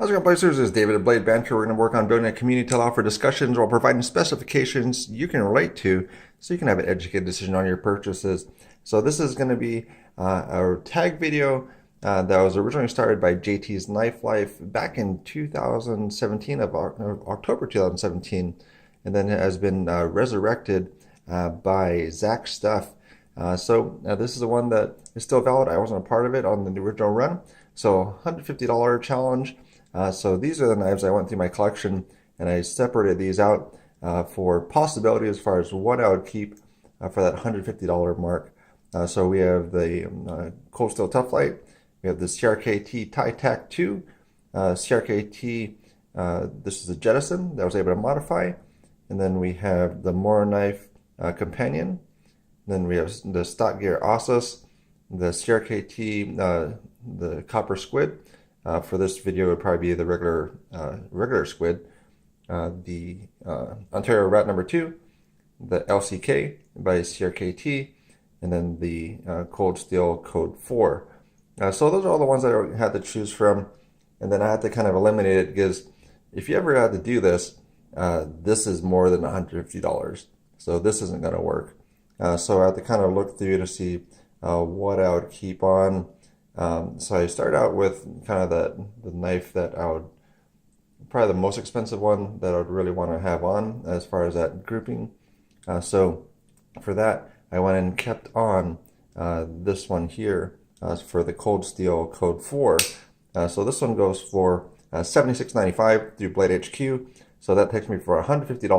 How's it going, Blazers? This is David at Blade Banter. We're going to work on building a community to allow for discussions while providing specifications you can relate to so you can have an educated decision on your purchases. So this is going to be a tag video that was originally started by JT's Knife Life back in 2017, of October 2017, and then has been resurrected by Zach Stuff. So this is the one that is still valid. I wasn't a part of it on the original run. So $150 challenge. So these are the knives I went through my collection, and I separated these out for possibility as far as what I would keep for that $150 mark. So we have the Cold Steel Tough Light, we have the CRKT Tie-Tac 2, CRKT, this is a Jettison that I was able to modify, and then we have the Mora Knife Companion, then we have the Stock Gear Ossus, the CRKT, the Copper Squid. For this video, it would probably be the regular squid, the Ontario Rat number 2, the LCK by CRKT, and then the Cold Steel Code 4. So those are all the ones that I had to choose from, and then I had to kind of eliminate it because if you ever had to do this, this is more than $150. So this isn't going to work. So I had to kind of look through to see what I would keep on. So I started out with kind of the knife that I would, probably the most expensive one that I would really want to have on as far as that grouping. So for that, I went and kept on this one here for the Cold Steel Code 4. So this one goes for $76.95 through Blade HQ. So that takes me for $150. I'm going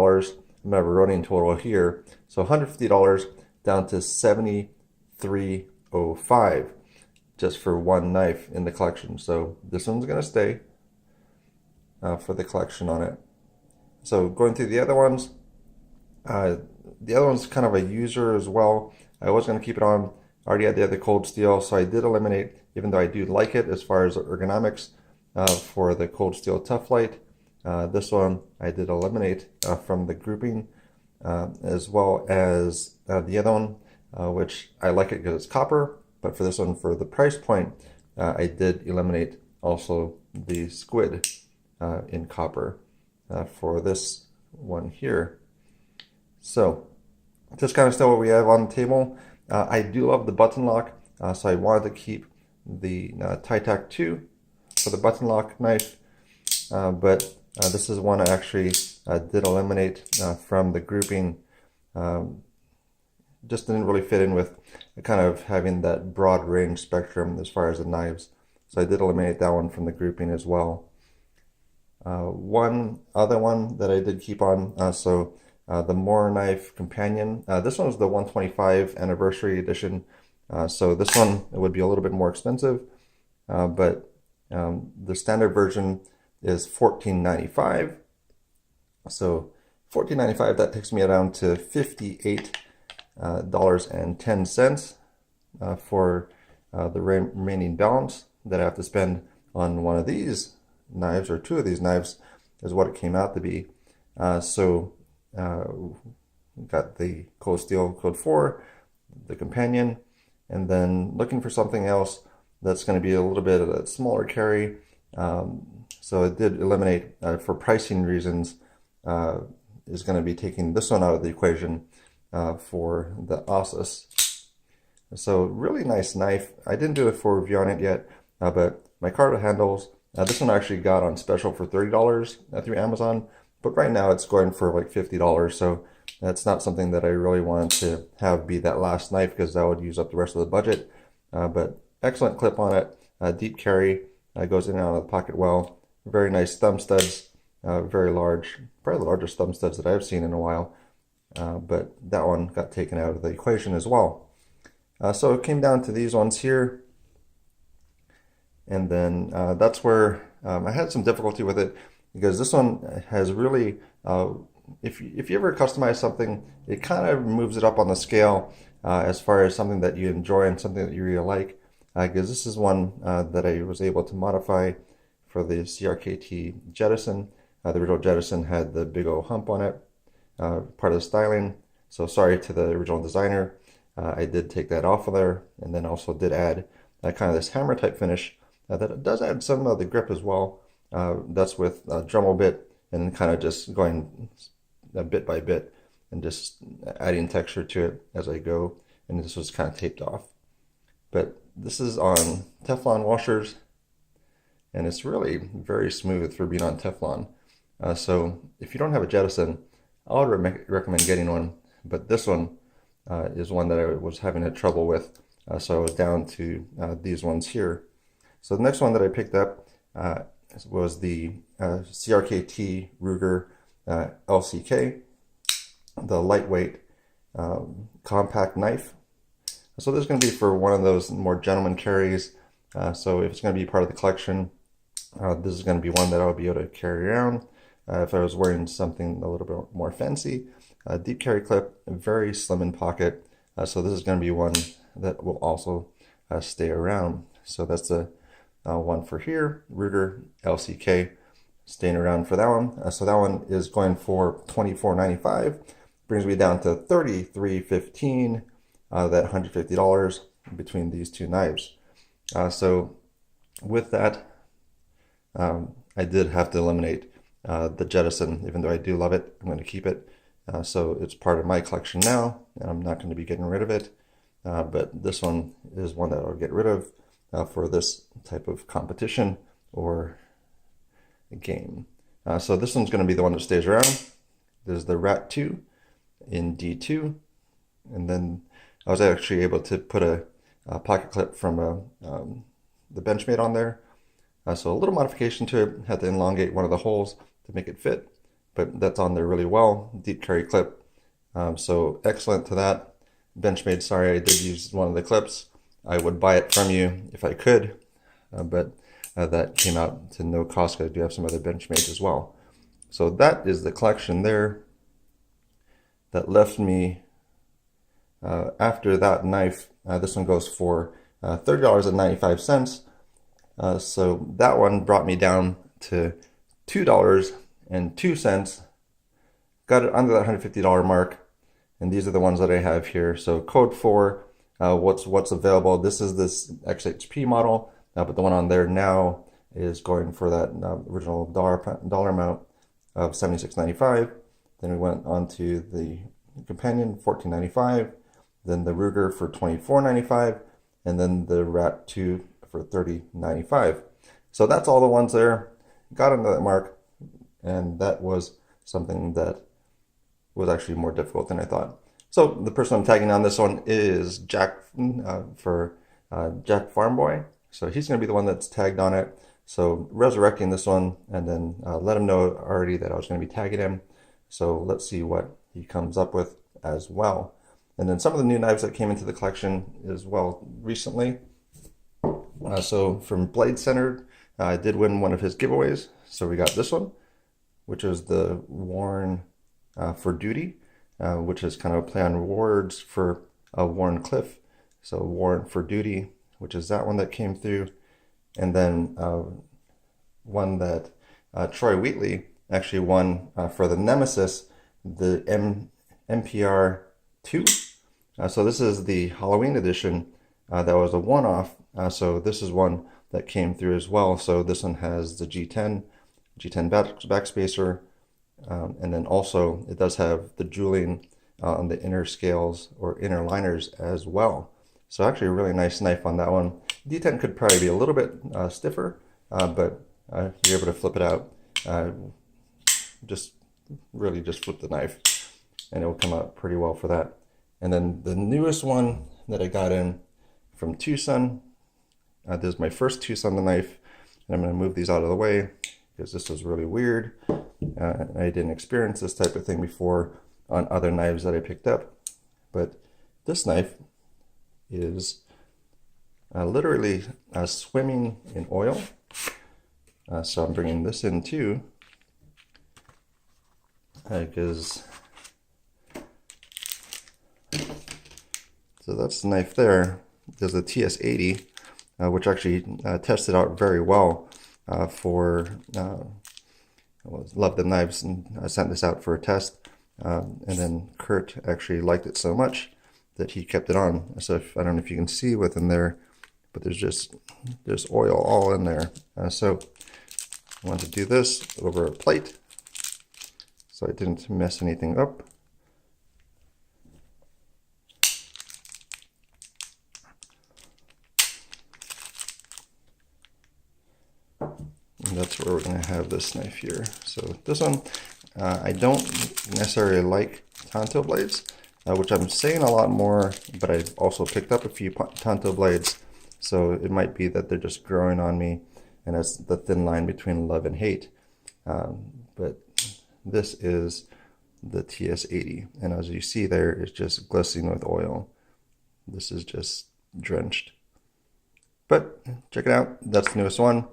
to have a running total here. So $150 down to $73.05. Just for one knife in the collection. So this one's going to stay for the collection on it. So going through the other one's kind of a user as well. I was going to keep it on. I already had the other Cold Steel, so I did eliminate, even though I do like it as far as ergonomics, for the Cold Steel Tough Light. This one I did eliminate from the grouping, as well as the other one, which I like it because it's copper. But for this one, for the price point, I did eliminate also the squid in copper for this one here. So just kind of still what we have on the table. I do love the button lock, so I wanted to keep the Tie-Tac 2 for the button lock knife. But this is one I actually did eliminate from the grouping. Just didn't really fit in with kind of having that broad range spectrum as far as the knives. So I did eliminate that one from the grouping as well. One other one that I did keep on, the Mora Knife Companion. This one was the 125 anniversary edition. So this one would be a little bit more expensive, but the standard version is $14.95. So $14.95, that takes me down to $58.10 for the remaining balance that I have to spend on one of these knives, or two of these knives is what it came out to be. So got the Cold Steel Code 4, the Companion, and then looking for something else that's going to be a little bit of a smaller carry. So it did eliminate, for pricing reasons, is going to be taking this one out of the equation for the Ossus. So really nice knife. I didn't do a full review on it yet, but my card handles, this one I actually got on special for $30 through Amazon, but right now it's going for like $50. So that's not something that I really wanted to have be that last knife, because that would use up the rest of the budget. But excellent clip on it, deep carry, goes in and out of the pocket well. Very nice thumb studs, very large, probably the largest thumb studs that I've seen in a while. But that one got taken out of the equation as well. So it came down to these ones here. And then that's where I had some difficulty with it, because this one has really, if you ever customize something, it kind of moves it up on the scale as far as something that you enjoy and something that you really like. Because this is one that I was able to modify for the CRKT Jettison. The original Jettison had the big old hump on it, part of the styling. So sorry to the original designer. I did take that off of there, and then also did add kind of this hammer type finish that does add some of the grip as well. That's with a Dremel bit, and kind of just going bit by bit and just adding texture to it as I go. And this was kind of taped off. But this is on Teflon washers, and it's really very smooth for being on Teflon. So if you don't have a jettison, I would recommend getting one. But this one is one that I was having trouble with. So I was down to these ones here. So the next one that I picked up was the CRKT Ruger LCK, the lightweight compact knife. So this is going to be for one of those more gentleman carries. So if it's going to be part of the collection, this is going to be one that I'll be able to carry around. If I was wearing something a little bit more fancy, deep carry clip, very slim in pocket. So this is going to be one that will also stay around. So that's the one for here, Ruger LCK, staying around for that one. So that one is going for $24.95. Brings me down to $33.15. That $150 between these two knives. So with that, I did have to eliminate the jettison. Even though I do love it, I'm going to keep it. So it's part of my collection now, and I'm not going to be getting rid of it. But this one is one that I'll get rid of for this type of competition or game. So this one's going to be the one that stays around. There's the Rat 2 in D2, and then I was actually able to put a pocket clip from the Benchmade on there. So a little modification to it. Had to elongate one of the holes to make it fit, but that's on there really well. Deep carry clip. So excellent to that. Benchmade, sorry I did use one of the clips. I would buy it from you if I could, but that came out to no cost because I do have some other Benchmades as well. So that is the collection there. That left me, after that knife, this one goes for $30.95. So that one brought me down to $2.02. Got it under that $150 mark. And these are the ones that I have here. So code 4, what's available. This is this XHP model, but the one on there now is going for that original dollar amount of $76.95. Then we went on to the companion, $14.95. Then the Ruger for $24.95, and then the Rat 2 for $30.95. So that's all the ones there. Got under that mark, and that was something that was actually more difficult than I thought. So the person I'm tagging on this one is Jack for Jack Farmboy. So he's going to be the one that's tagged on it. So resurrecting this one, and then let him know already that I was going to be tagging him. So let's see what he comes up with as well. And then some of the new knives that came into the collection as well recently. So from Blade Centered, I did win one of his giveaways. So we got this one, which is the Worn for Duty, which is kind of a play on words for Worn Cliff. So Worn for Duty, which is that one that came through. And then one that Troy Wheatley actually won for the Nemesis, the MPR 2. So this is the Halloween edition that was a one-off. So this is one that came through as well. So this one has the G10 backspacer, and then also it does have the jeweling on the inner scales or inner liners as well. So actually a really nice knife on that one. D10 could probably be a little bit stiffer, but you're able to flip it out. Just flip the knife, and it will come out pretty well for that. And then the newest one that I got in from Tucson, this is my first Tucson knife, and I'm going to move these out of the way because this was really weird. I didn't experience this type of thing before on other knives that I picked up, but this knife is literally swimming in oil. So I'm bringing this in too, because so that's the knife there. There's the TS80, which actually tested out very well for love the knives, and I sent this out for a test, and then Kurt actually liked it so much that he kept it on. So I don't know if you can see within there, but there's oil all in there. So I want to do this over a plate so I didn't mess anything up. And that's where we're going to have this knife here. So this one, I don't necessarily like Tonto blades, which I'm saying a lot more, but I've also picked up a few Tonto blades. So it might be that they're just growing on me, and it's the thin line between love and hate. But this is the TS80, and as you see there, it's just glistening with oil. This is just drenched. But check it out, that's the newest one.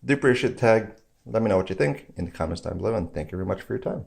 Do appreciate the tag. Let me know what you think in the comments down below, and thank you very much for your time.